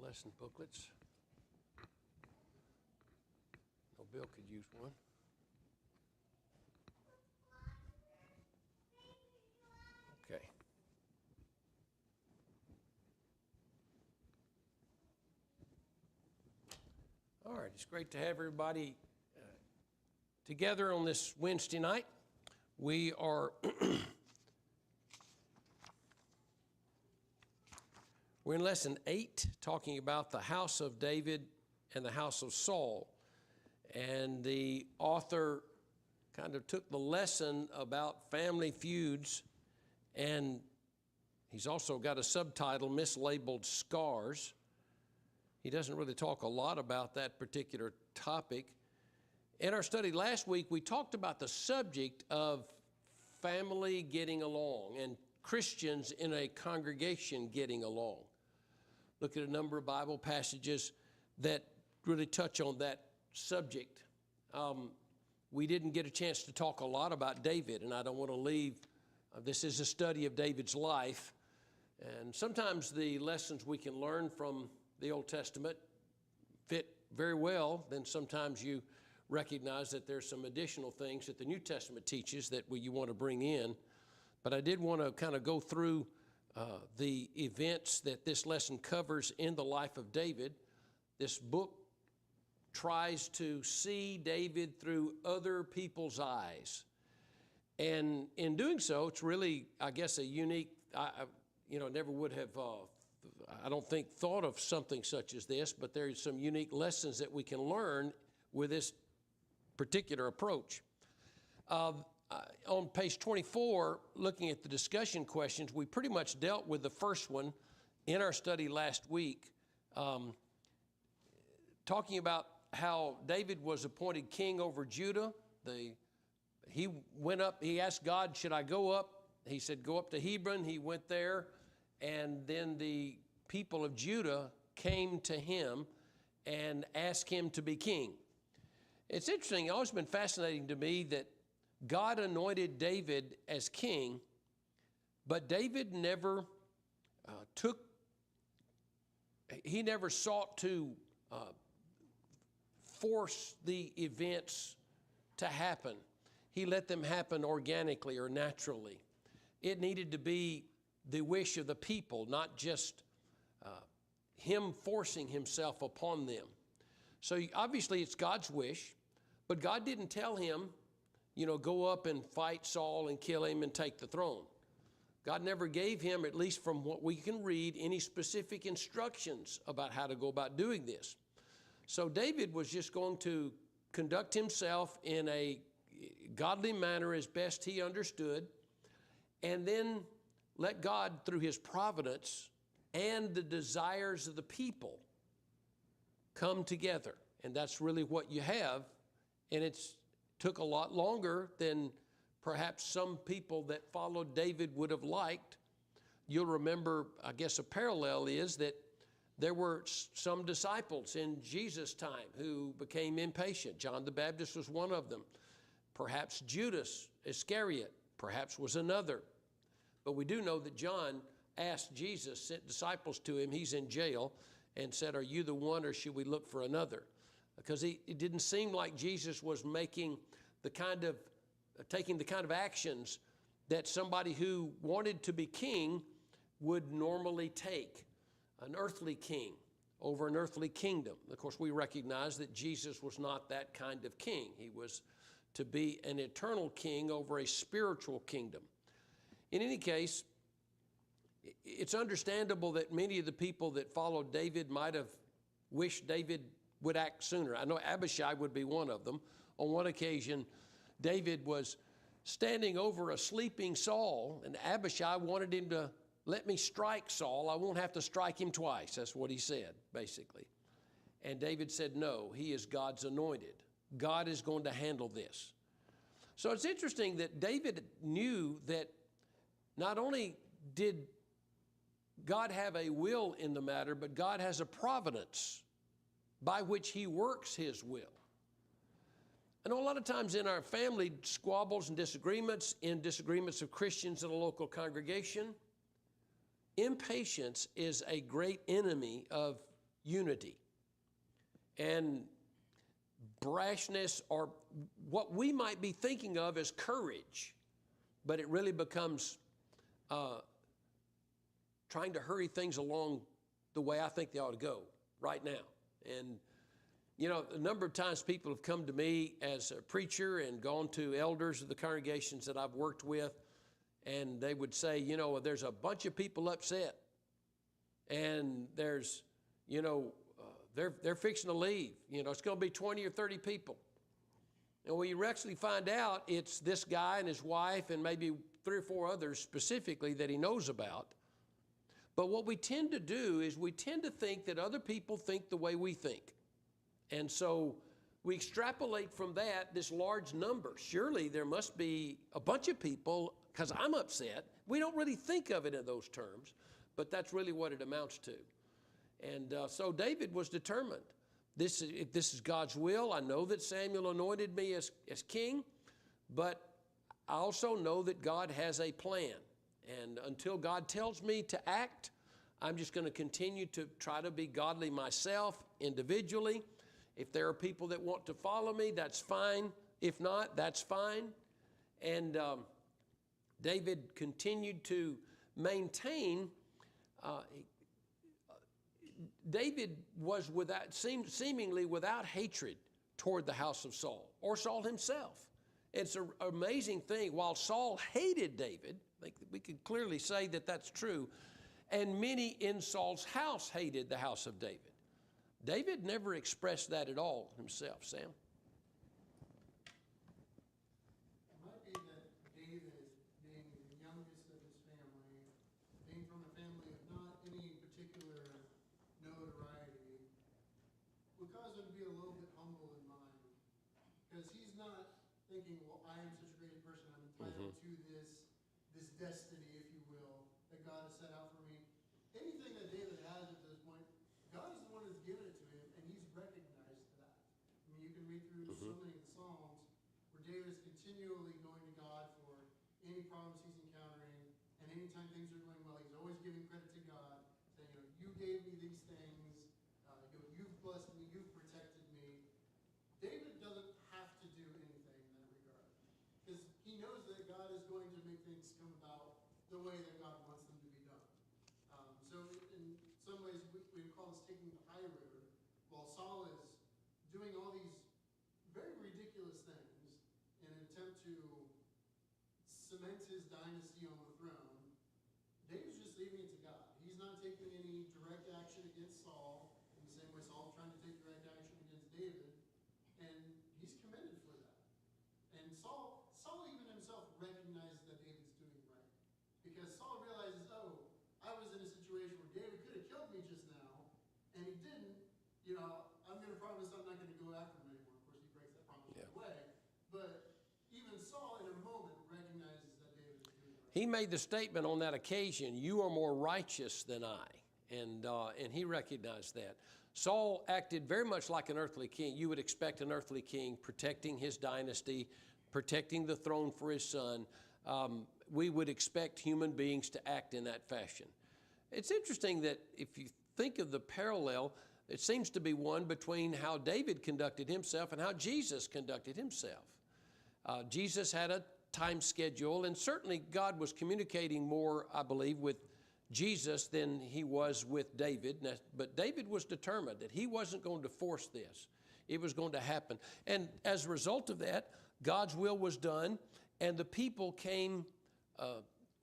lesson booklets. No, Bill could use one. Okay. All right, it's great to have everybody together on this Wednesday night. We are we're in lesson 8, talking about the house of David and the house of Saul. And the author kind of took the lesson about family feuds, and he's also got a subtitle, mislabeled Scars. He doesn't really talk a lot about that particular topic. In our study last week, we talked about the subject of family getting along and Christians in a congregation getting along. Look at a number of Bible passages that really touch on that subject. We didn't get a chance to talk a lot about David, and I don't want to leave. This is a study of David's life, and sometimes the lessons we can learn from the Old Testament fit very well. Then sometimes you recognize that there's some additional things that the New Testament teaches that you want to bring in. But I did want to kind of go through the events that this lesson covers in the life of David. This book tries to see David through other people's eyes. And in doing so, it's really, I guess, a unique, never would have, I don't think, thought of something such as this, but there's some unique lessons that we can learn with this particular approach. On page 24, looking at the discussion questions, we pretty much dealt with the first one in our study last week, talking about how David was appointed king over Judah. He went up, he asked God, should I go up? He said, go up to Hebron. He went there, and then the people of Judah came to him and asked him to be king. It's interesting, it's always been fascinating to me that God anointed David as king, but David never never sought to force the events to happen. He let them happen organically or naturally. It needed to be the wish of the people, not just him forcing himself upon them. So obviously it's God's wish, but God didn't tell him, go up and fight Saul and kill him and take the throne. God never gave him, at least from what we can read, any specific instructions about how to go about doing this. So David was just going to conduct himself in a godly manner as best he understood, and then let God, through his providence and the desires of the people, come together. And that's really what you have. And it's took a lot longer than perhaps some people that followed David would have liked. You'll remember, I guess a parallel is that there were some disciples in Jesus' time who became impatient. John the Baptist was one of them. Perhaps Judas Iscariot, perhaps was another. But we do know that John asked Jesus, sent disciples to him, he's in jail, and said, are you the one or should we look for another? Because it didn't seem like Jesus was taking the kind of actions that somebody who wanted to be king would normally take, an earthly king over an earthly kingdom. Of course, we recognize that Jesus was not that kind of king. He was to be an eternal king over a spiritual kingdom. In any case, it's understandable that many of the people that followed David might have wished David would act sooner. I know Abishai would be one of them. On one occasion, David was standing over a sleeping Saul, and Abishai wanted him to let me strike Saul. I won't have to strike him twice. That's what he said, basically. And David said, no, he is God's anointed. God is going to handle this. So it's interesting that David knew that not only did God have a will in the matter, but God has a providence by which he works his will. I know a lot of times in our family squabbles and disagreements, in disagreements of Christians in a local congregation, impatience is a great enemy of unity. And brashness, or what we might be thinking of as courage, but it really becomes trying to hurry things along the way I think they ought to go right now. And, you know, a number of times people have come to me as a preacher and gone to elders of the congregations that I've worked with, and they would say, you know, there's a bunch of people upset, and there's, you know, they're fixing to leave. You know, it's going to be 20 or 30 people. And when you actually find out it's this guy and his wife and maybe 3 or 4 others specifically that he knows about. But what we tend to do is we tend to think that other people think the way we think. And so we extrapolate from that this large number. Surely there must be a bunch of people, because I'm upset. We don't really think of it in those terms, but that's really what it amounts to. And so David was determined. If this is God's will, I know that Samuel anointed me as king, but I also know that God has a plan. And until God tells me to act, I'm just going to continue to try to be godly myself individually. If there are people that want to follow me, that's fine. If not, that's fine. And David continued to maintain. David was seemingly without hatred toward the house of Saul or Saul himself. It's an amazing thing. While Saul hated David, we could clearly say that that's true, and many in Saul's house hated the house of David. David never expressed that at all himself. Sam? It might be that David, being the youngest of his family, being from a family of not any particular notoriety, would cause him to be a little bit humble in mind. Because he's not thinking, well, I am such a great person, I'm entitled to this destiny, if you will, that God has set out for me. Anything that David has at this point, God is the one who's given it to him, and he's recognized that. I mean, you can read through so many of the Psalms where David is continually going to God for any problems he's encountering, and anytime things are going well, he's always giving credit to God, saying, you know, you gave me these things, you've blessed me, you've protected me. David doesn't have to do anything in that regard, because he knows that God is going to make things come about the way that God wants them to be done. So in some ways, we call this taking the high road, while Saul is doing all these very ridiculous things in an attempt to cement his dynasty on the throne. David's just leaving it to God. He's not taking any direct action against Saul, in the same way Saul's trying to take direct action against David, and he's commended for that. And Saul even himself recognizes that David's doing right, because Saul realizes, oh, I was in a situation where David could have killed me just now, and he didn't. You know, I'm going to promise I'm not going to go after him anymore. Of course, he breaks that promise right away. But even Saul, in a moment, recognizes that David is doing right. He made the statement on that occasion, "You are more righteous than I," and he recognized that. Saul acted very much like an earthly king. You would expect an earthly king protecting his dynasty, protecting the throne for his son. We would expect human beings to act in that fashion. It's interesting that if you think of the parallel, it seems to be one between how David conducted himself and how Jesus conducted himself. Jesus had a time schedule, and certainly God was communicating more, I believe, with Jesus than he was with David. But David was determined that he wasn't going to force this. It was going to happen. And as a result of that, God's will was done, and the people came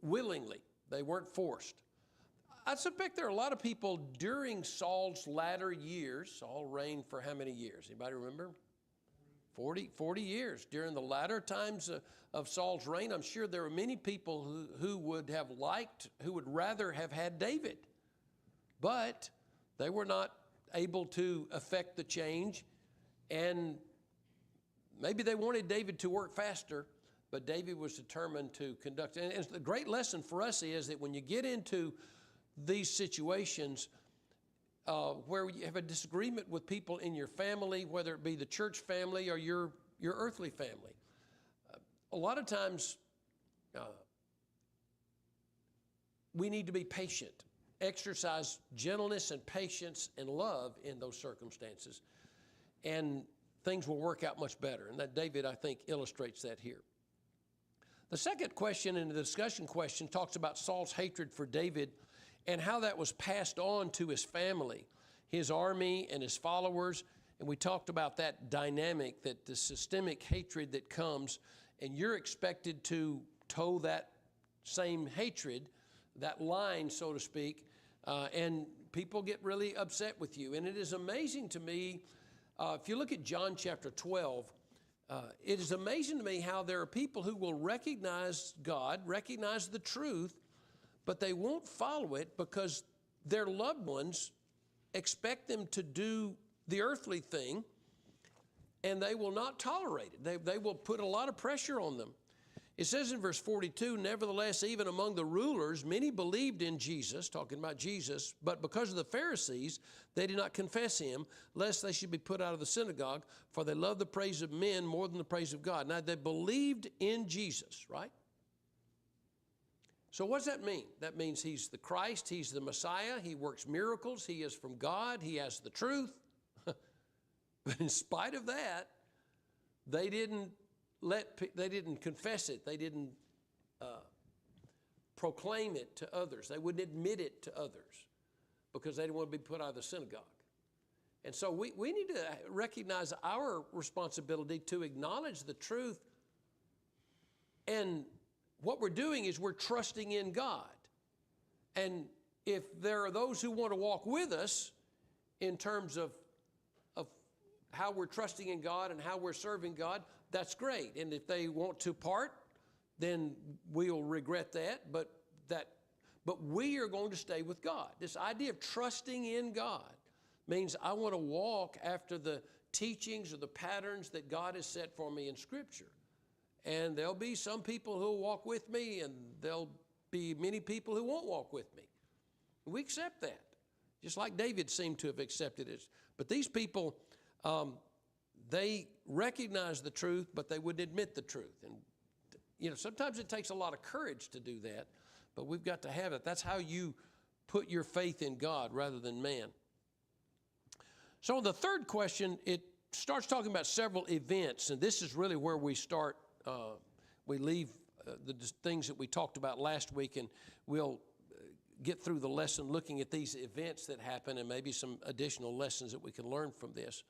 willingly. They weren't forced. I suspect there are a lot of people during Saul's latter years. Saul reigned for how many years? Anybody remember? 40 years. During the latter times of Saul's reign, I'm sure there were many people who would rather have had David. But they were not able to affect the change, and maybe they wanted David to work faster, but David was determined to conduct. And the great lesson for us is that when you get into these situations where you have a disagreement with people in your family, whether it be the church family or your earthly family, a lot of times we need to be patient exercise gentleness and patience and love in those circumstances, and things will work out much better. And that David, I think, illustrates that here. The second question in the discussion question talks about Saul's hatred for David and how that was passed on to his family, his army, and his followers. And we talked about that dynamic, that the systemic hatred that comes, and you're expected to toe that same hatred, that line, so to speak, and people get really upset with you. And it is amazing to me, if you look at John chapter 12, it is amazing to me how there are people who will recognize God, recognize the truth, but they won't follow it because their loved ones expect them to do the earthly thing, and they will not tolerate it. They will put a lot of pressure on them. It says in verse 42, nevertheless, even among the rulers, many believed in Jesus, talking about Jesus, but because of the Pharisees, they did not confess him, lest they should be put out of the synagogue, for they loved the praise of men more than the praise of God. Now, they believed in Jesus, right? So what does that mean? That means he's the Christ, he's the Messiah, he works miracles, he is from God, he has the truth. But in spite of that, they didn't confess it. They didn't proclaim it to others. They wouldn't admit it to others because they didn't want to be put out of the synagogue. And so we need to recognize our responsibility to acknowledge the truth. And what we're doing is we're trusting in God. And if there are those who want to walk with us in terms of how we're trusting in God and how we're serving God, that's great. And if they want to part, then we'll regret that. But we are going to stay with God. This idea of trusting in God means I want to walk after the teachings or the patterns that God has set for me in Scripture. And there'll be some people who will walk with me, and there'll be many people who won't walk with me. We accept that, just like David seemed to have accepted it. But these people, they recognize the truth, but they wouldn't admit the truth. And, you know, sometimes it takes a lot of courage to do that, but we've got to have it. That's how you put your faith in God rather than man. So the third question, it starts talking about several events, and this is really where we start. We leave the things that we talked about last week, and we'll get through the lesson looking at these events that happen and maybe some additional lessons that we can learn from this.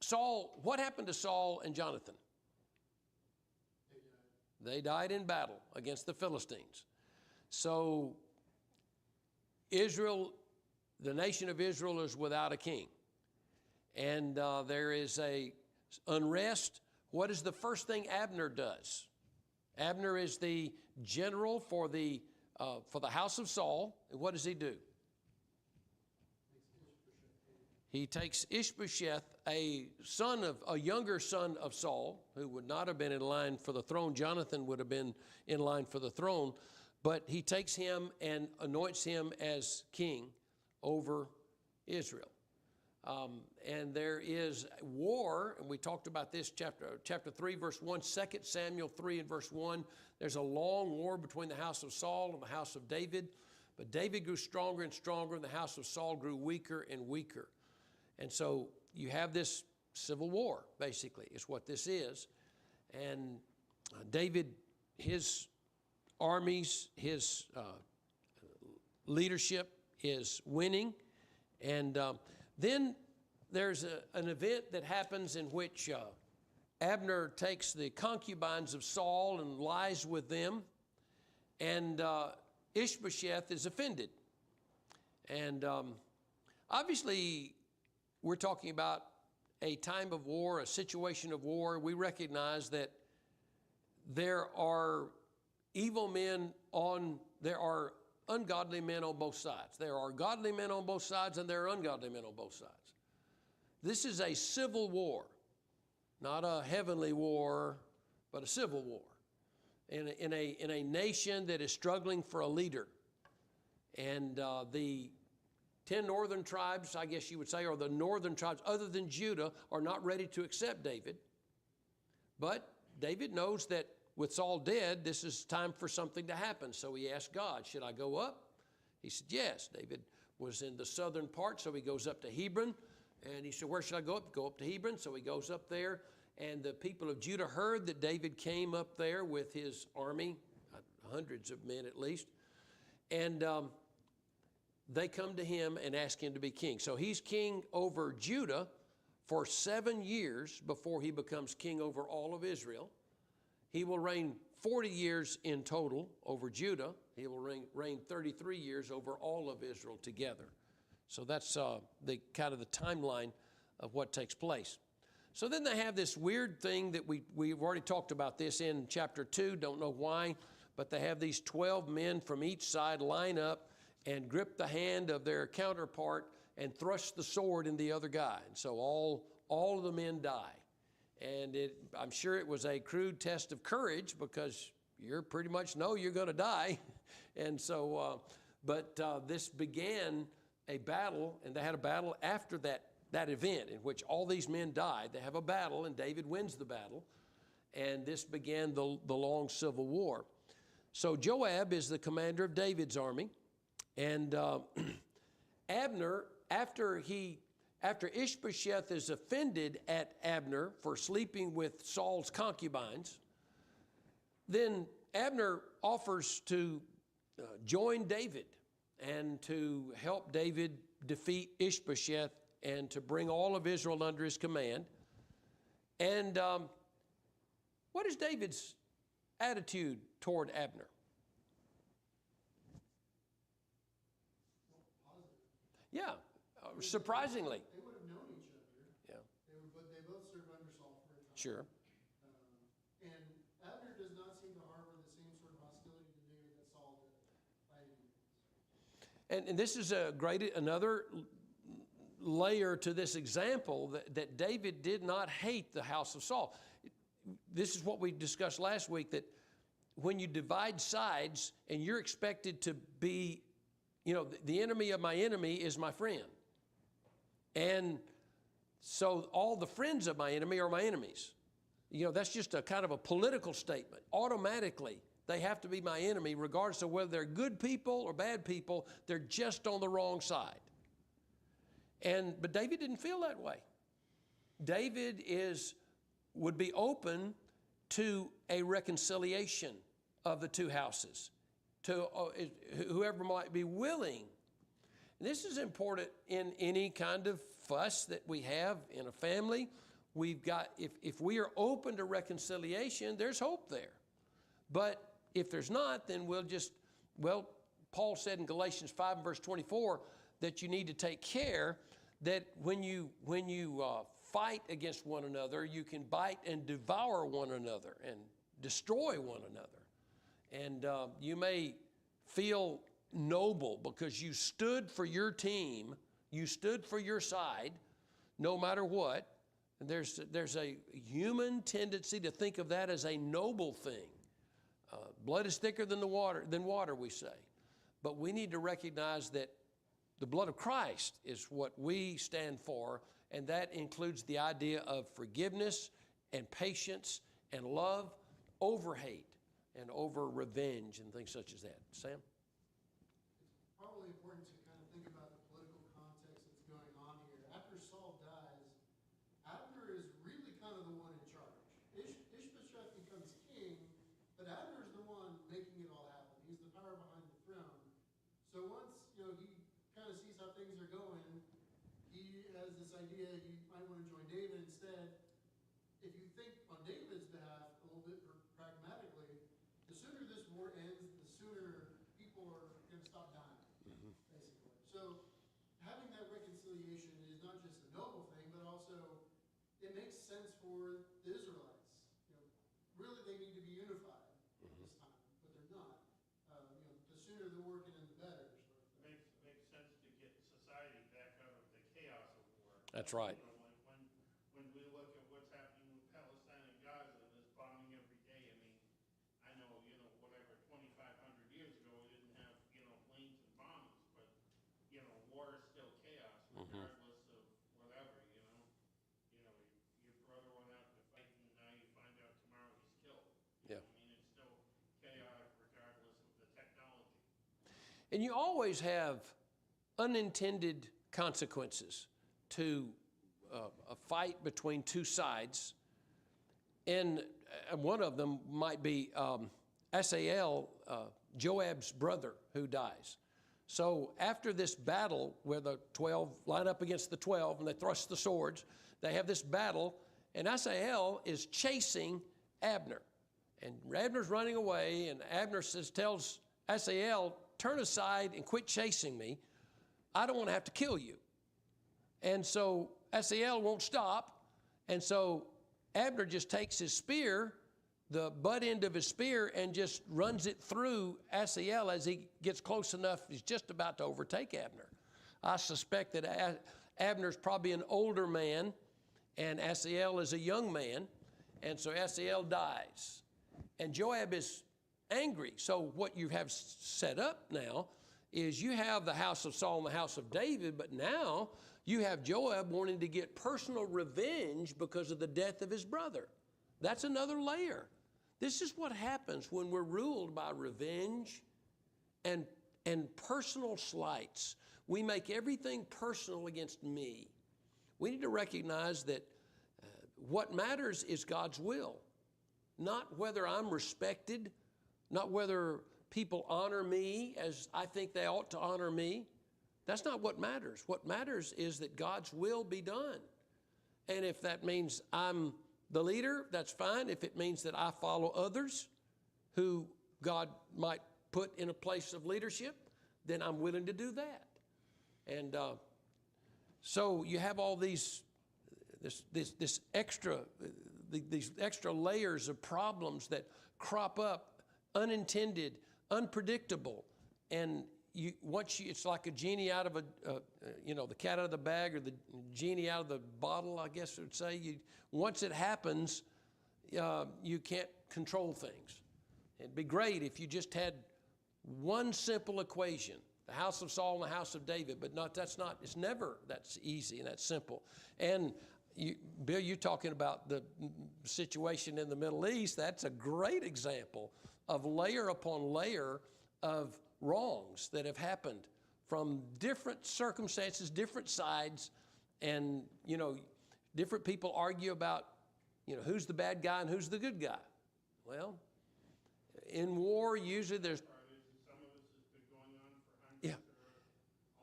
Saul, what happened to Saul and Jonathan? They died in battle against the Philistines. So Israel, the nation of Israel, is without a king. And there is a unrest. What is the first thing Abner does? Abner is the general for the house of Saul. And what does he do? He takes Ishbosheth, a younger son of Saul, who would not have been in line for the throne. Jonathan would have been in line for the throne. But he takes him and anoints him as king over Israel. And there is war, and we talked about this chapter 3, verse 1, 2 Samuel 3 and verse 1. There's a long war between the house of Saul and the house of David. But David grew stronger and stronger, and the house of Saul grew weaker and weaker. And so you have this civil war, basically, is what this is. And David, his armies, his leadership is winning. And then there's an event that happens in which Abner takes the concubines of Saul and lies with them. And Ishbosheth is offended. And obviously, we're talking about a time of war, a situation of war. We recognize that there are evil men there are ungodly men on both sides. There are godly men on both sides, and there are ungodly men on both sides. This is a civil war, not a heavenly war, but a civil war in a nation that is struggling for a leader. And the 10 northern tribes, I guess you would say, or the northern tribes other than Judah, are not ready to accept David. But David knows that with Saul dead, this is time for something to happen. So he asked God, should I go up He said, yes. David was in the southern part, so he goes up to Hebron. And he said, where should I go up? Go up to Hebron. So he goes up there. And the people of Judah heard that David came up there with his army, hundreds of men at least. And they come to him and ask him to be king. So he's king over Judah for 7 years before he becomes king over all of Israel. He will reign 40 years in total over Judah. He will reign 33 years over all of Israel together. So that's the kind of the timeline of what takes place. So then they have this weird thing that we've already talked about this in chapter 2, don't know why, but they have these 12 men from each side line up and grip the hand of their counterpart and thrust the sword in the other guy. And so all of the men die. And I'm sure it was a crude test of courage because you pretty much know you're going to die. And so, this began a battle, and they had a battle after that event in which all these men died. They have a battle, and David wins the battle. And this began the long civil war. So Joab is the commander of David's army. And Abner, after Ishbosheth is offended at Abner for sleeping with Saul's concubines, then Abner offers to join David and to help David defeat Ishbosheth and to bring all of Israel under his command. And what is David's attitude toward Abner? Yeah, surprisingly. They would have known each other. Yeah. They both served under Saul for a time. Sure. And Abner does not seem to harbor the same sort of hostility to David that Saul did by any means. And this is another layer to this example that David did not hate the house of Saul. This is what we discussed last week, that when you divide sides and you're expected to be, the enemy of my enemy is my friend. And so all the friends of my enemy are my enemies. That's just a kind of a political statement. Automatically, they have to be my enemy, regardless of whether they're good people or bad people. They're just on the wrong side. But David didn't feel that way. David would be open to a reconciliation of the two houses, to whoever might be willing. And this is important in any kind of fuss that we have in a family. We've got, if we are open to reconciliation, there's hope there. But if there's not, then Paul said in Galatians 5 and verse 24 that you need to take care that when you fight against one another, you can bite and devour one another and destroy one another. And you may feel noble because you stood for your team, you stood for your side, no matter what. And there's a human tendency to think of that as a noble thing. Blood is thicker than water, we say. But we need to recognize that the blood of Christ is what we stand for, and that includes the idea of forgiveness and patience and love over hate and over revenge and things such as that. Sam? It's probably important to kind of think about the political context that's going on here. After Saul dies, Abner is really kind of the one in charge. Ishbosheth becomes king, but Abner is the one making it all happen. He's the power behind the throne. So once he kind of sees how things are going, he has this idea he might want to join David instead. If you think on David's behalf a little bit pragmatically, the sooner this war ends, the sooner people are going to stop dying, basically. So having that reconciliation is not just a noble thing, but also it makes sense for the Israelites. Really they need to be unified this time, but they're not. The sooner the war can end, the better. Makes sense to get society back out of the chaos of war. That's right. When we look at what's happening with Palestine and Gaza, there's bombing every day. I mean, I know, whatever, 2,500 years ago, we didn't have, planes and bombs, but, war is still chaos, regardless of whatever, Your brother went out to fight, and now you find out tomorrow he's killed. Yeah. I mean, it's still chaotic regardless of the technology. And you always have unintended consequences to a fight between two sides. And one of them might be Asahel, Joab's brother, who dies. So after this battle where the 12 line up against the 12 and they thrust the swords, they have this battle, and Asahel is chasing Abner. And Abner's running away, and Abner tells Asahel, turn aside and quit chasing me. I don't want to have to kill you. And so Asahel won't stop, and so Abner just takes his spear, the butt end of his spear, and just runs it through Asahel as he gets close enough. He's just about to overtake Abner. I suspect that Abner's probably an older man, and Asahel is a young man, and so Asahel dies. And Joab is angry. So what you have set up now is you have the house of Saul and the house of David, but now you have Joab wanting to get personal revenge because of the death of his brother. That's another layer. This is what happens when we're ruled by revenge and personal slights. We make everything personal against me. We need to recognize that what matters is God's will, not whether I'm respected, not whether people honor me as I think they ought to honor me. That's not what matters. What matters is that God's will be done. And if that means I'm the leader, that's fine. If it means that I follow others who God might put in a place of leadership, then I'm willing to do that. And so you have all these extra layers of problems that crop up, unintended, unpredictable, and it's like a genie out of the cat out of the bag, or the genie out of the bottle, I guess I would say. Once it happens, you can't control things. It'd be great if you just had one simple equation, the house of Saul and the house of David, but it's never that easy and that simple. And Bill, you're talking about the situation in the Middle East. That's a great example of layer upon layer of wrongs that have happened from different circumstances, different sides, and, different people argue about, who's the bad guy and who's the good guy. Well, in war, usually there's... Some of this has been going on for hundreds or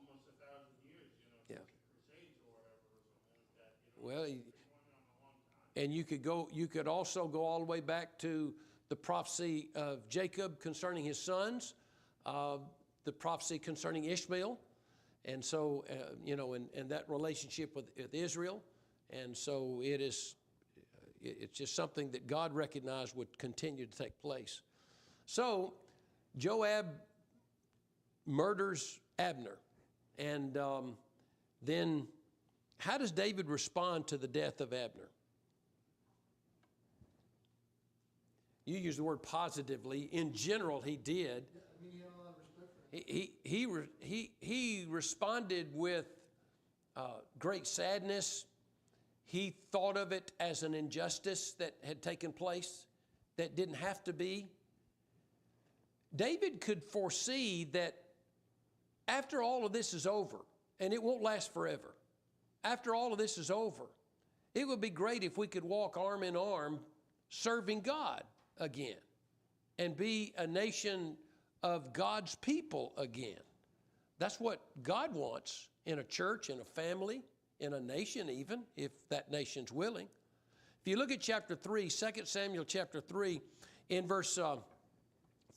almost 1,000 years, since the Crusades or whatever, or something like that. Well, it's been going on a long time. and you could also go all the way back to the prophecy of Jacob concerning his sons, the prophecy concerning Ishmael, and so, and that relationship with Israel. And so it's just something that God recognized would continue to take place. So Joab murders Abner. And then how does David respond to the death of Abner? You use the word positively. In general, he did. I mean, he had a lot of respect for him. He responded with great sadness. He thought of it as an injustice that had taken place that didn't have to be. David could foresee that after all of this is over, and it won't last forever, after all of this is over, it would be great if we could walk arm in arm serving God again and be a nation of God's people again. That's what God wants in a church, in a family, in a nation even, if that nation's willing. If you look at chapter 3, 2 Samuel chapter 3, in verse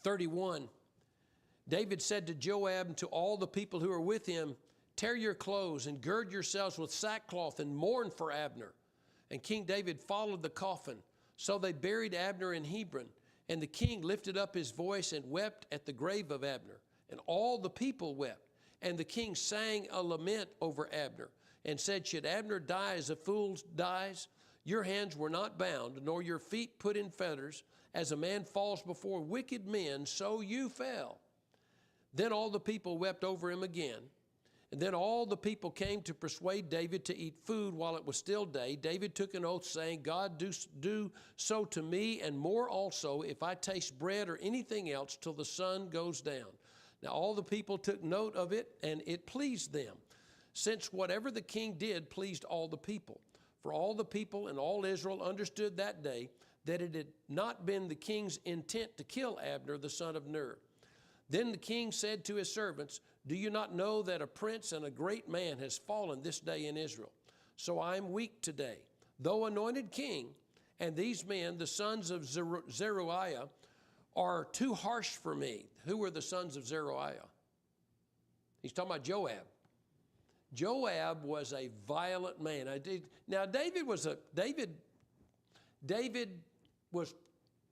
31, David said to Joab and to all the people who are with him, tear your clothes and gird yourselves with sackcloth and mourn for Abner. And King David followed the coffin. So they buried Abner in Hebron. And the king lifted up his voice and wept at the grave of Abner. And all the people wept. And the king sang a lament over Abner and said, should Abner die as a fool dies? Your hands were not bound, nor your feet put in fetters. As a man falls before wicked men, so you fell. Then all the people wept over him again. And then all the people came to persuade David to eat food while it was still day. David took an oath, saying, God, do so to me and more also if I taste bread or anything else till the sun goes down. Now all the people took note of it, and it pleased them, since whatever the king did pleased all the people. For all the people and all Israel understood that day that it had not been the king's intent to kill Abner the son of Ner. Then the king said to his servants, "Do you not know that a prince and a great man has fallen this day in Israel? So I am weak today, though anointed king, and these men, the sons of Zeruiah, are too harsh for me." Who were the sons of Zeruiah? He's talking about Joab. Joab was a violent man. Now David was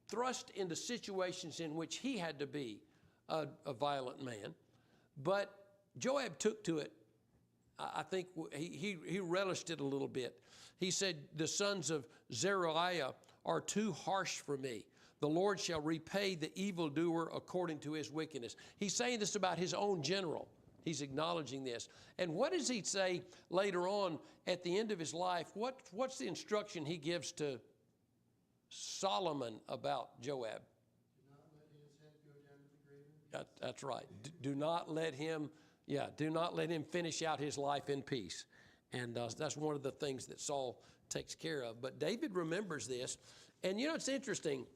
thrust into situations in which he had to be a violent man, but Joab took to it. I think he relished it a little bit. He said, "The sons of Zeruiah are too harsh for me. The Lord shall repay the evildoer according to his wickedness." He's saying this about his own general. He's acknowledging this. And what does he say later on at the end of his life? What's the instruction he gives to Solomon about Joab? Do not let his head go down to the grave. That's right. Do not let him finish out his life in peace. And that's one of the things that Saul takes care of. But David remembers this. And you know, it's interesting.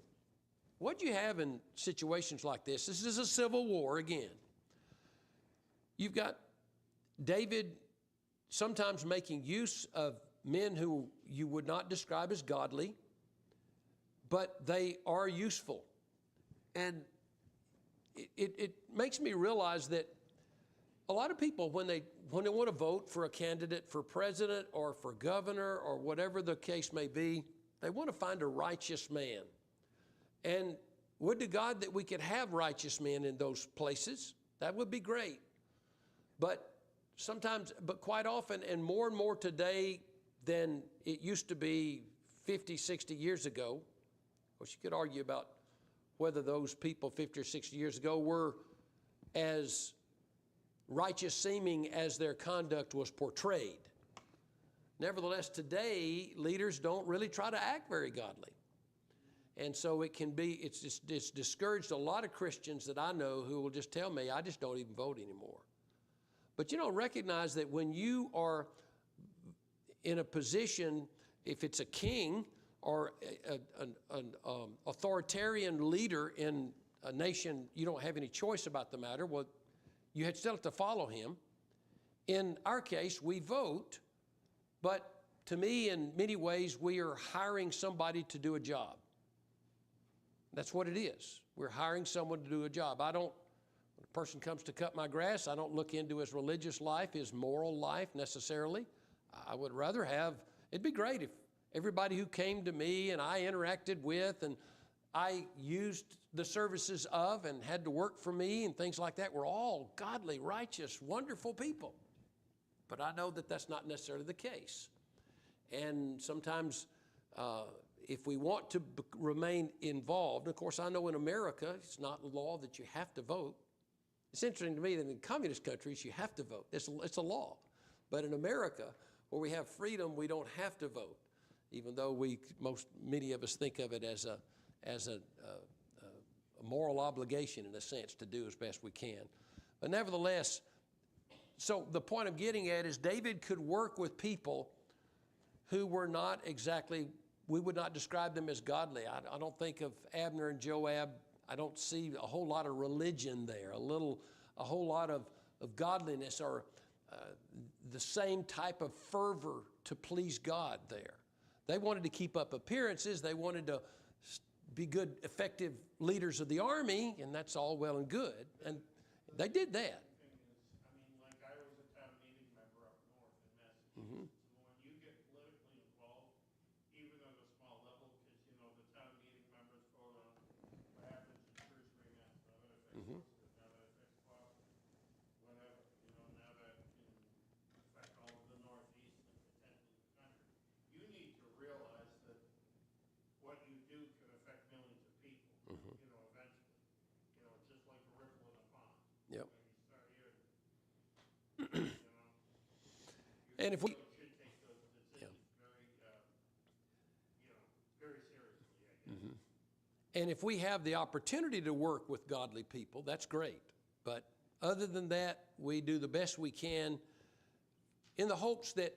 What you have in situations like this is a civil war again. You've got David sometimes making use of men who you would not describe as godly, but they are useful. And it makes me realize that a lot of people, when they want to vote for a candidate for president or for governor or whatever the case may be, they want to find a righteous man. And would to God that we could have righteous men in those places. That would be great. But quite often, and more today than it used to be 50, 60 years ago. Of course, you could argue about whether those people 50 or 60 years ago were as righteous seeming as their conduct was portrayed. Nevertheless, today, leaders don't really try to act very godly. And so it's discouraged a lot of Christians that I know who will just tell me, "I just don't even vote anymore." But you don't recognize that when you are in a position, if it's a king or an authoritarian leader in a nation, you don't have any choice about the matter. Well, you still have to follow him. In our case, we vote, but to me, in many ways, we are hiring somebody to do a job. That's what it is. We're hiring someone to do a job. When a person comes to cut my grass, I don't look into his religious life, his moral life necessarily. I would rather it'd be great if everybody who came to me and I interacted with and I used the services of and had to work for me and things like that were all godly, righteous, wonderful people. But I know that that's not necessarily the case. And sometimes if we want to remain involved, of course, I know in America, it's not law that you have to vote. It's interesting to me that in communist countries, you have to vote. It's a law. But in America, where we have freedom, we don't have to vote, even though many of us think of it as a moral obligation, in a sense, to do as best we can. But nevertheless, so the point I'm getting at is David could work with people who were not exactly, we would not describe them as godly. I don't think of Abner and Joab. I don't see a whole lot of religion there, a whole lot of godliness or the same type of fervor to please God there. They wanted to keep up appearances. They wanted to be good, effective leaders of the army, and that's all well and good. And they did that. Like I was a town meeting member up north in Massachusetts. Mm-hmm. So when you get politically involved, even on a small level, because the town meeting members vote on what happens in Shrewsbury, Mass. Now that affects Mm-hmm. Worcester, now that affects Boston, whatever. Now that can affect all of the Northeast and potentially the country. You need to realize that what you do can affect millions of people. Mm-hmm. Eventually. Just like a ripple in a pond. Yep. When you start here, And if we, should take those decisions very seriously, I guess. and if we have the opportunity to work with godly people, that's great. But Other than that, we do the best we can in the hopes that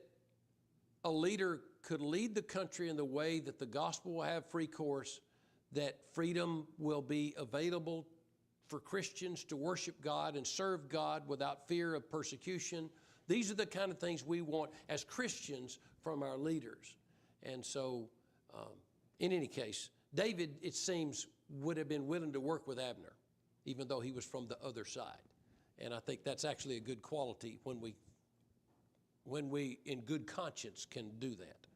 a leader could lead the country in the way that the gospel will have free course, that freedom will be available for Christians to worship God and serve God without fear of persecution. These are the kind of things we want as Christians from our leaders. And so, in any case, David, it seems, would have been willing to work with Abner, even though he was from the other side. And I think that's actually a good quality when we in good conscience can do that.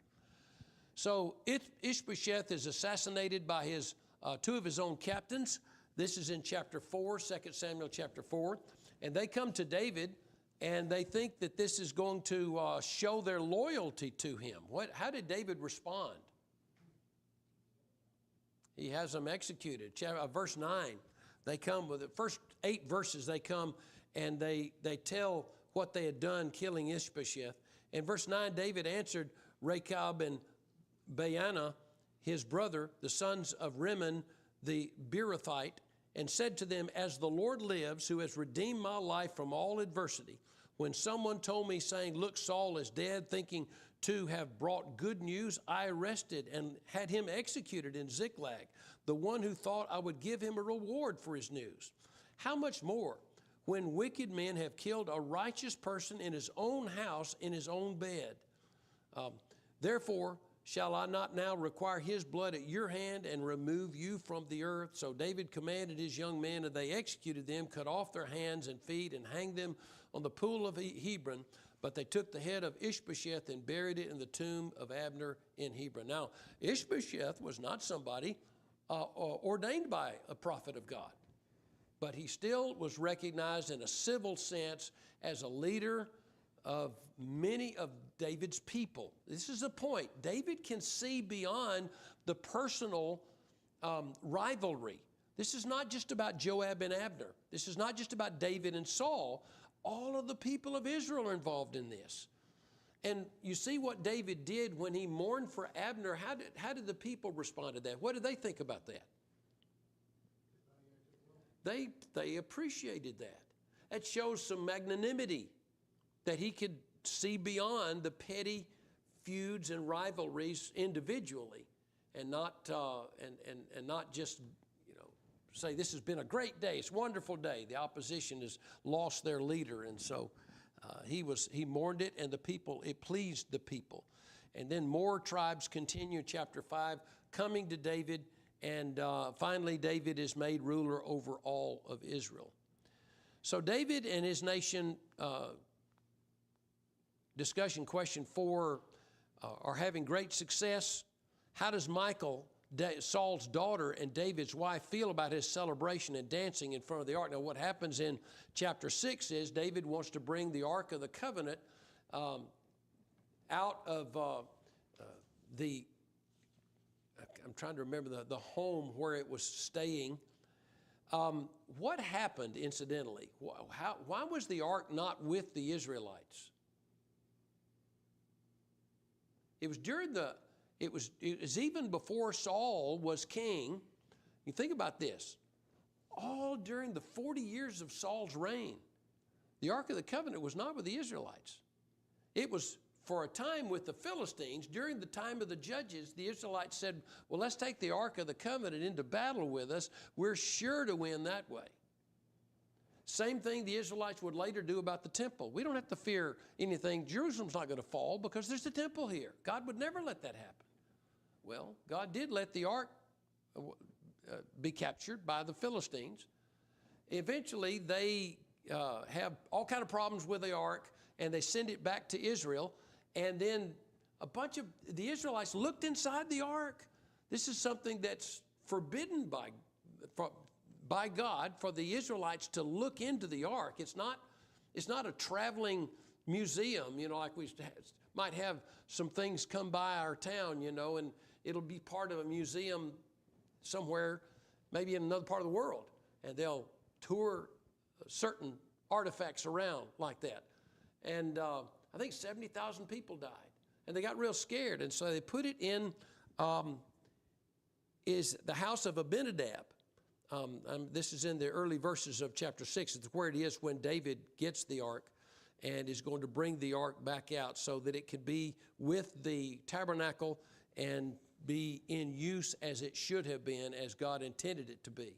So Ishbosheth is assassinated by his two of his own captains. This is in chapter 4, 2 Samuel chapter 4. And they come to David, and they think that this is going to show their loyalty to him. How did David respond? He has them executed. Verse 9, they come with the first 8 verses, they come and they tell what they had done killing Ishbosheth. In verse 9, David answered Rechab and Baanah, his brother, the sons of Rimmon the Beerothite, and said to them, as the Lord lives, who has redeemed my life from all adversity, when someone told me, saying, look, Saul is dead, thinking to have brought good news, I arrested and had him executed in Ziklag, the one who thought I would give him a reward for his news. How much more when wicked men have killed a righteous person in his own house, in his own bed? Therefore, shall I not now require his blood at your hand and remove you from the earth? So David commanded his young men, and they executed them, cut off their hands and feet, and hanged them on the pool of Hebron. But they took the head of Ishbosheth and buried it in the tomb of Abner in Hebron. Now, Ishbosheth was not somebody ordained by a prophet of God, but he still was recognized in a civil sense as a leader of many of David's people. This is the point. David can see beyond the personal rivalry. This is not just about Joab and Abner. This is not just about David and Saul. All of the people of Israel are involved in this. And you see what David did when he mourned for Abner. How did the people respond to that? What did they think about that? They appreciated that. That shows some magnanimity, that he could see beyond the petty feuds and rivalries individually, and not just say this has been a great day, it's a wonderful day. The opposition has lost their leader, and so he mourned it, and it pleased the people. And then more tribes continue, chapter 5, coming to David, and finally David is made ruler over all of Israel. So David and his nation, discussion question 4, are having great success. How does Michal, Saul's daughter and David's wife, feel about his celebration and dancing in front of the ark? Now, what happens in chapter 6 is David wants to bring the Ark of the Covenant out of I'm trying to remember the home where it was staying. What happened, incidentally? Why was the ark not with the Israelites? It was even before Saul was king. You think about this. All during the 40 years of Saul's reign, the Ark of the Covenant was not with the Israelites. It was for a time with the Philistines. During the time of the judges, the Israelites said, well, let's take the Ark of the Covenant into battle with us. We're sure to win that way. Same thing the Israelites would later do about the temple. We don't have to fear anything. Jerusalem's not going to fall because there's a temple here. God would never let that happen. Well, God did let the ark be captured by the Philistines. Eventually, they have all kind of problems with the ark, and they send it back to Israel. And then a bunch of the Israelites looked inside the ark. This is something that's forbidden by God for the Israelites to look into the ark. It's not a traveling museum, like we might have some things come by our town, and it'll be part of a museum somewhere, maybe in another part of the world, and they'll tour certain artifacts around like that. And I think 70,000 people died, and they got real scared, and so they put it in is the house of Abinadab. This is in the early verses of chapter 6. It's where it is when David gets the ark and is going to bring the ark back out so that it could be with the tabernacle and be in use as it should have been, as God intended it to be.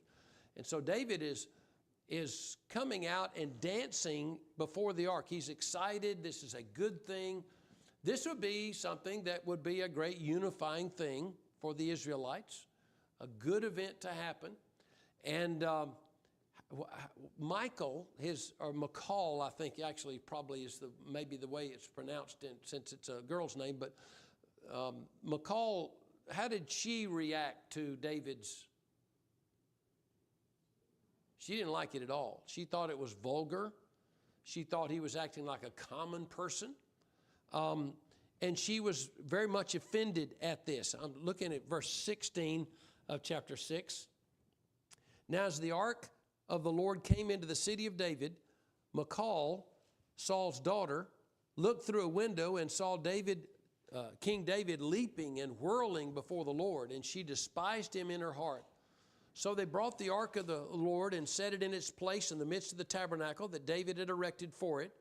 And so David is coming out and dancing before the ark. He's excited. This is a good thing. This would be something that would be a great unifying thing for the Israelites, a good event to happen. And Michael, or McCall, I think actually probably is maybe the way it's pronounced since it's a girl's name, but McCall, how did she react to David's? She didn't like it at all. She thought it was vulgar. She thought he was acting like a common person. And she was very much offended at this. I'm looking at verse 16 of chapter 6. Now as the ark of the Lord came into the city of David, Michal, Saul's daughter, looked through a window and saw King David leaping and whirling before the Lord, and she despised him in her heart. So they brought the ark of the Lord and set it in its place in the midst of the tabernacle that David had erected for it.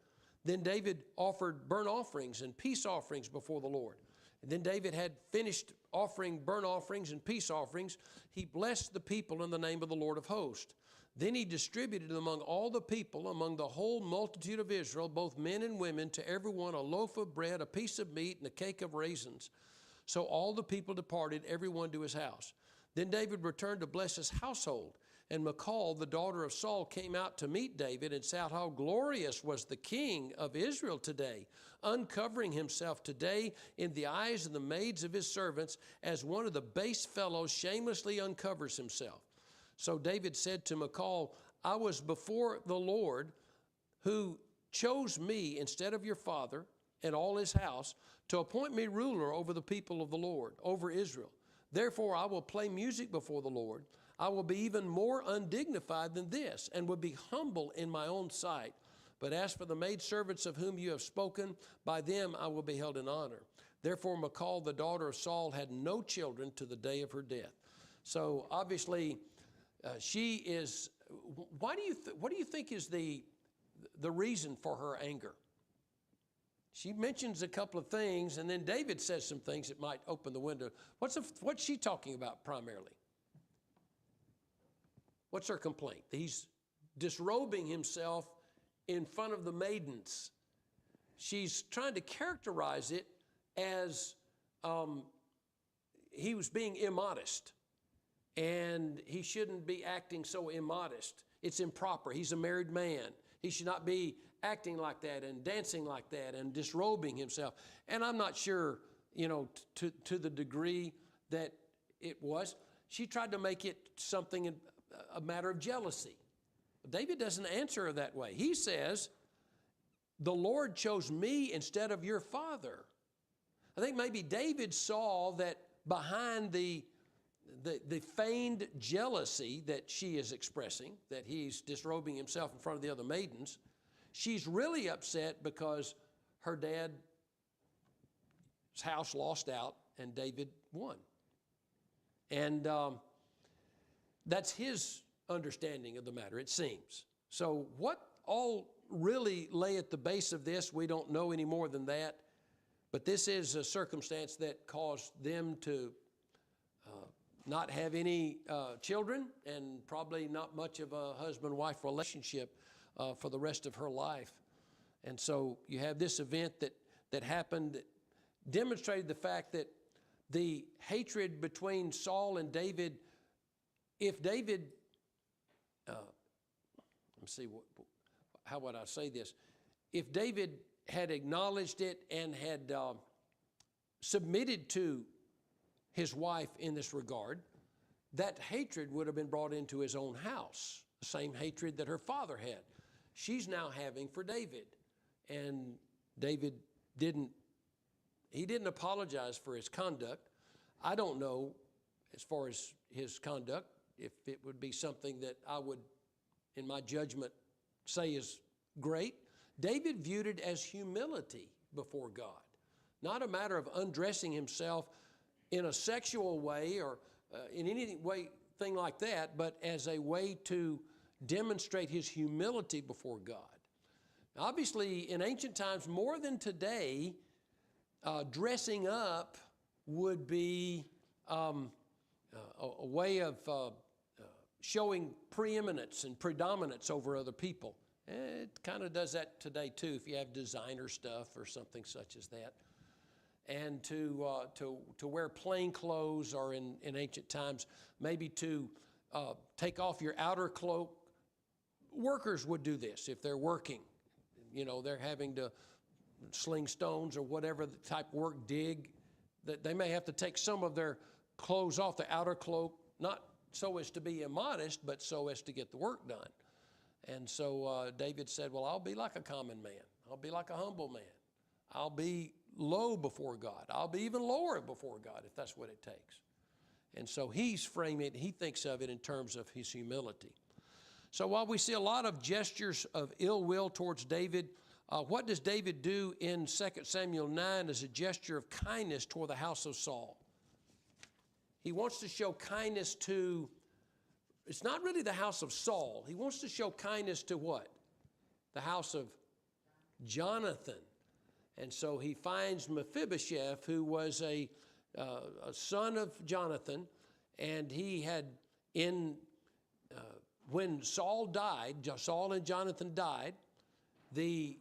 Then David offered burnt offerings and peace offerings before the Lord. And then David had finished offering burnt offerings and peace offerings. He blessed the people in the name of the Lord of hosts. Then he distributed among all the people, among the whole multitude of Israel, both men and women, to everyone a loaf of bread, a piece of meat, and a cake of raisins. So all the people departed, everyone to his house. Then David returned to bless his household. And Michal, the daughter of Saul, came out to meet David and said, "How glorious was the king of Israel today, uncovering himself today in the eyes of the maids of his servants, as one of the base fellows shamelessly uncovers himself." So David said to Michal, "I was before the Lord, who chose me instead of your father and all his house, to appoint me ruler over the people of the Lord, over Israel. Therefore I will play music before the Lord. I will be even more undignified than this, and will be humble in my own sight. But as for the maidservants of whom you have spoken, by them I will be held in honor." Therefore Michal, the daughter of Saul, had no children to the day of her death. So obviously she is. What do you think is the reason for her anger? She mentions a couple of things, and then David says some things that might open the window. What's she talking about primarily? What's her complaint? He's disrobing himself in front of the maidens. She's trying to characterize it as he was being immodest, and he shouldn't be acting so immodest. It's improper. He's a married man. He should not be acting like that and dancing like that and disrobing himself. And I'm not sure, to the degree that it was. She tried to make it something, a matter of jealousy. David doesn't answer her that way. He says, "The Lord chose me instead of your father." I think maybe David saw that behind the feigned jealousy that she is expressing, that he's disrobing himself in front of the other maidens, she's really upset because her dad's house lost out and David won. And that's his understanding of the matter, it seems. So what all really lay at the base of this, we don't know any more than that. But this is a circumstance that caused them to not have any children, and probably not much of a husband-wife relationship for the rest of her life. And so you have this event that happened that demonstrated the fact that the hatred between Saul and David, if David, let me see, how would I say this? If David had acknowledged it and had submitted to his wife in this regard, that hatred would have been brought into his own house, the same hatred that her father had. She's now having for David. And David didn't apologize for his conduct. I don't know, as far as his conduct, if it would be something that I would, in my judgment, say is great. David viewed it as humility before God, not a matter of undressing himself in a sexual way or in any way anything like that, but as a way to demonstrate his humility before God. Obviously, in ancient times, more than today, dressing up would be a way of showing preeminence and predominance over other people. It kind of does that today too, if you have designer stuff or something such as that. And to wear plain clothes, or in ancient times, maybe to take off your outer cloak. Workers would do this if they're working. You know, they're having to sling stones or whatever the type of work, dig, that they may have to take some of their clothes off, the outer cloak, not so as to be immodest, but so as to get the work done. And so David said, well, I'll be like a common man. I'll be like a humble man. I'll be low before God. I'll be even lower before God if that's what it takes. And so he's framing it, he thinks of it in terms of his humility. So while we see a lot of gestures of ill will towards David, what does David do in 2 Samuel 9 as a gesture of kindness toward the house of Saul? He wants to show kindness to, it's not really the house of Saul. He wants to show kindness to what? The house of Jonathan. And so he finds Mephibosheth, who was a son of Jonathan, and he had when Saul died, Saul and Jonathan died, the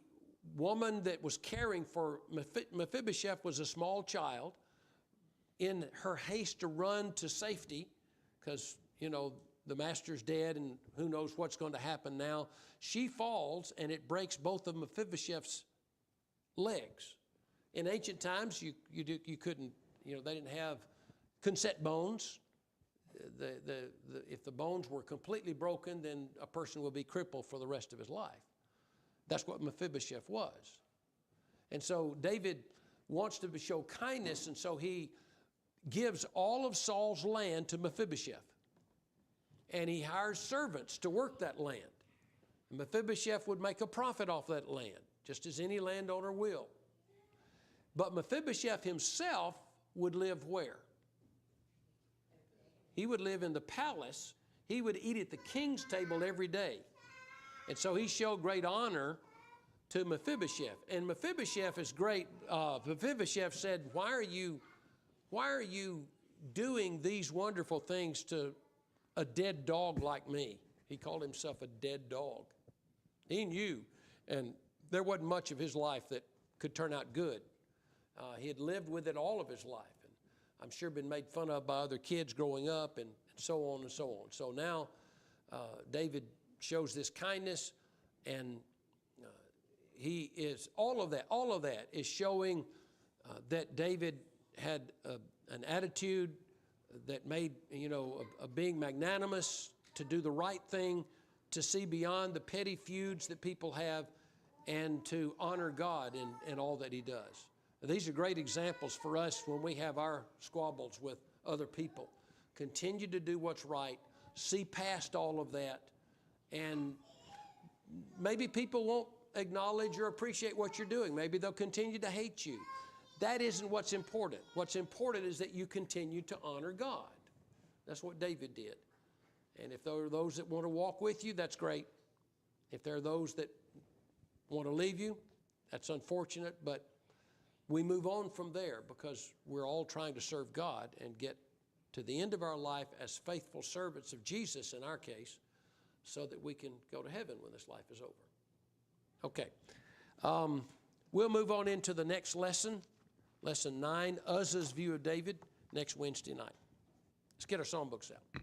woman that was caring for Mephibosheth was a small child. In her haste to run to safety, because, you know, the master's dead and who knows what's going to happen now, she falls and it breaks both of Mephibosheth's legs. In ancient times, you couldn't, you know, they didn't have cassette bones. If the bones were completely broken, then a person would be crippled for the rest of his life. That's what Mephibosheth was. And so David wants to show kindness, and so he gives all of Saul's land to Mephibosheth. And he hires servants to work that land. And Mephibosheth would make a profit off that land, just as any landowner will. But Mephibosheth himself would live where? He would live in the palace. He would eat at the king's table every day. And so he showed great honor to Mephibosheth. And Mephibosheth is great. Mephibosheth said, why are you doing these wonderful things to a dead dog like me? He called himself a dead dog. He knew, and there wasn't much of his life that could turn out good. He had lived with it all of his life, and I'm sure been made fun of by other kids growing up, and so on and so on. So now David shows this kindness, and he is, all of that is showing that David had an attitude that made, you know, of being magnanimous, to do the right thing, to see beyond the petty feuds that people have, and to honor God in all that he does. These are great examples for us when we have our squabbles with other people. Continue to do what's right, see past all of that, and maybe people won't acknowledge or appreciate what you're doing. Maybe they'll continue to hate you. That isn't what's important. What's important is that you continue to honor God. That's what David did. And if there are those that want to walk with you, that's great. If there are those that want to leave you, that's unfortunate, but we move on from there because we're all trying to serve God and get to the end of our life as faithful servants of Jesus, in our case, so that we can go to heaven when this life is over. Okay. We'll move on into the next lesson, lesson 9, Uzzah's view of David, next Wednesday night. Let's get our songbooks out.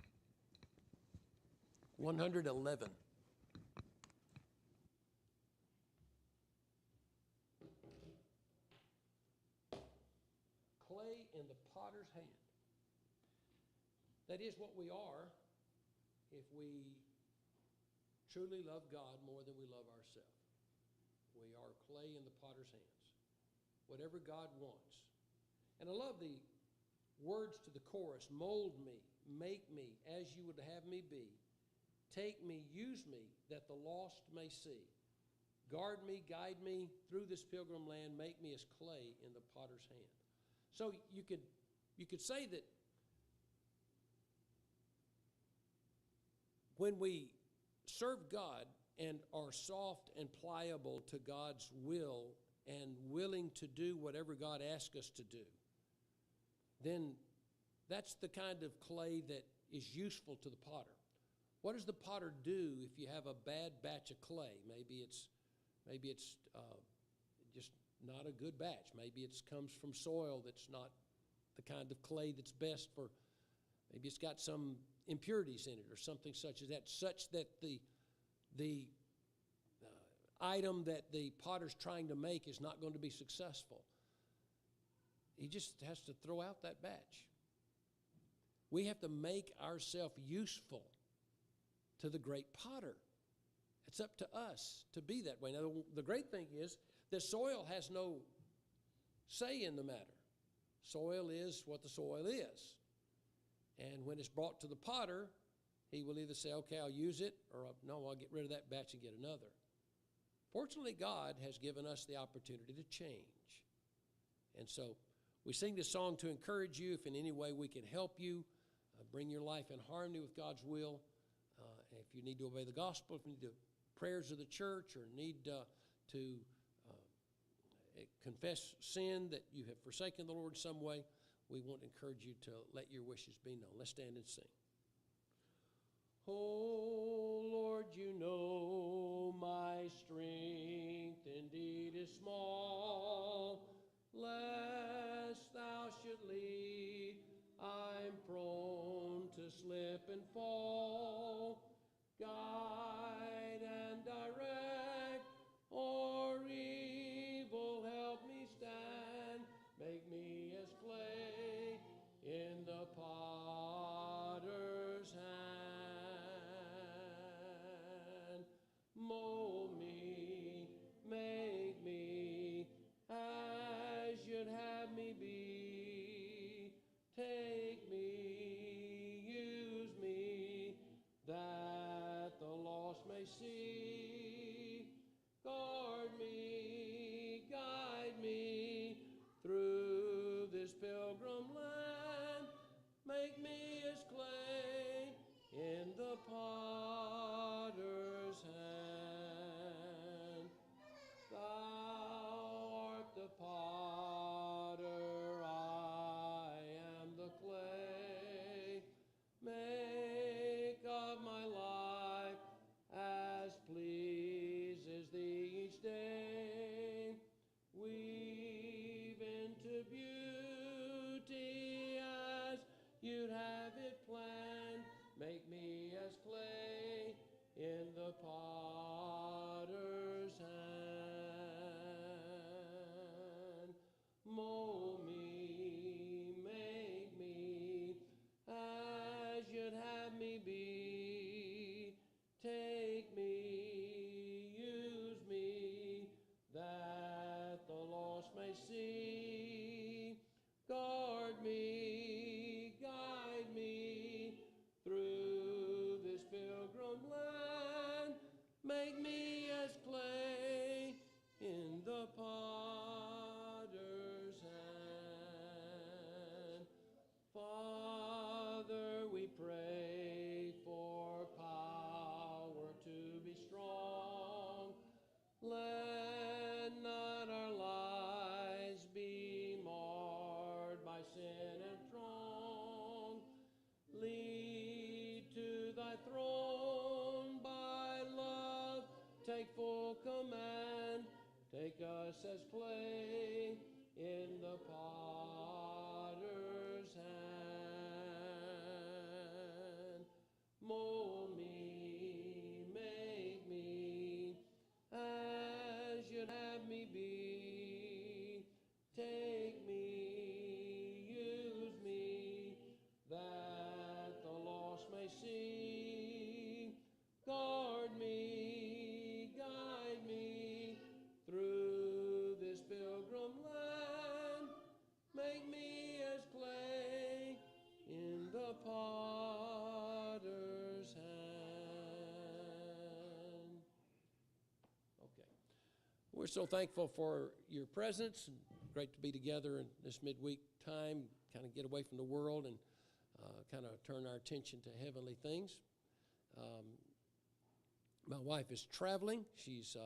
111. Clay in the potter's hand. That is what we are if we truly love God more than we love ourselves. We are clay in the potter's hands. Whatever God wants. And I love the words to the chorus, mold me, make me as you would have me be. Take me, use me, that the lost may see. Guard me, guide me through this pilgrim land, make me as clay in the potter's hand. So you could say that when we serve God and are soft and pliable to God's will and willing to do whatever God asks us to do, then that's the kind of clay that is useful to the potter. What does the potter do if you have a bad batch of clay? Maybe it's just not a good batch. Maybe it comes from soil that's not the kind of clay that's best for. Maybe it's got some impurities in it or something such as that, such that the item that the potter's trying to make is not going to be successful. He just has to throw out that batch. We have to make ourselves useful to the great potter. It's up to us to be that way. Now, the great thing is that soil has no say in the matter. Soil is what the soil is. And when it's brought to the potter, he will either say, okay, I'll use it, or no, I'll get rid of that batch and get another. Fortunately, God has given us the opportunity to change. And so we sing this song to encourage you. If in any way we can help you, bring your life in harmony with God's will. If you need to obey the gospel, if you need the prayers of the church, or need to confess sin that you have forsaken the Lord in some way, we want to encourage you to let your wishes be known. Let's stand and sing. Oh, Lord, you know my strength indeed is small. Lest thou should lead, I'm prone to slip and fall. Guide and direct, or evil help me stand. Make me as clay in the potter's hand. Mold me, make me as you'd have me be. Take me, use me, that the lost may see. Guard me, guide me through this pilgrim land. Make me as clay in the potter's hand. Thou art the potter, I am the clay. Make of my life as pleases thee each day. Weave into beauty as you'd have it planned. Make me as clay in the potter's hand. Mold me, make me as you'd have me be. Take me, use me, that the lost may see. Guard me, guide me through this pilgrim land. Make me as clay in the potter's hand. Father, we pray for power to be strong. Let not our lives be marred by sin and wrong. Lead to thy throne by love. Take full command. Take us as clay in the potter's hand. Mold me, make me as you'd have me be. Take me, use me, that the lost may see. Guard me, guide me through this pilgrim land. Make me as clay in the potter's hand. Okay. We're so thankful for your presence, and great to be together in this midweek time, kind of get away from the world and kind of turn our attention to heavenly things. My wife is traveling. She's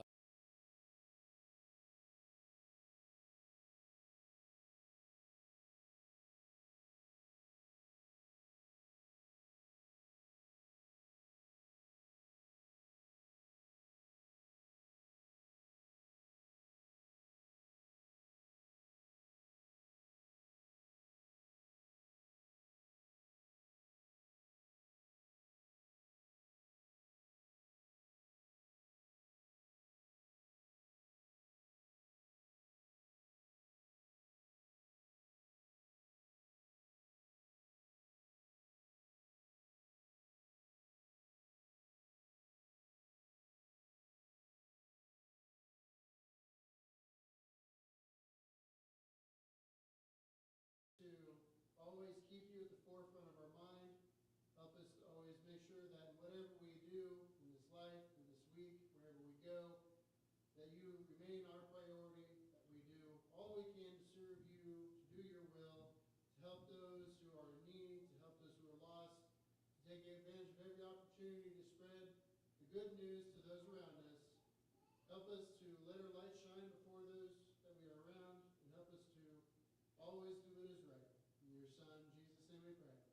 to always keep you at the forefront of our mind. Help us to always make sure that in whatever we do in this life, in this week, wherever we go, that you remain our priority, that we do all we can to serve you, to do your will, to help those who are in need, to help those who are lost, to take advantage of every opportunity to spread the good news to those around us. Help us to let our light shine before those that we are around, and help us to always do what is right. In your Son, Jesus' name we pray.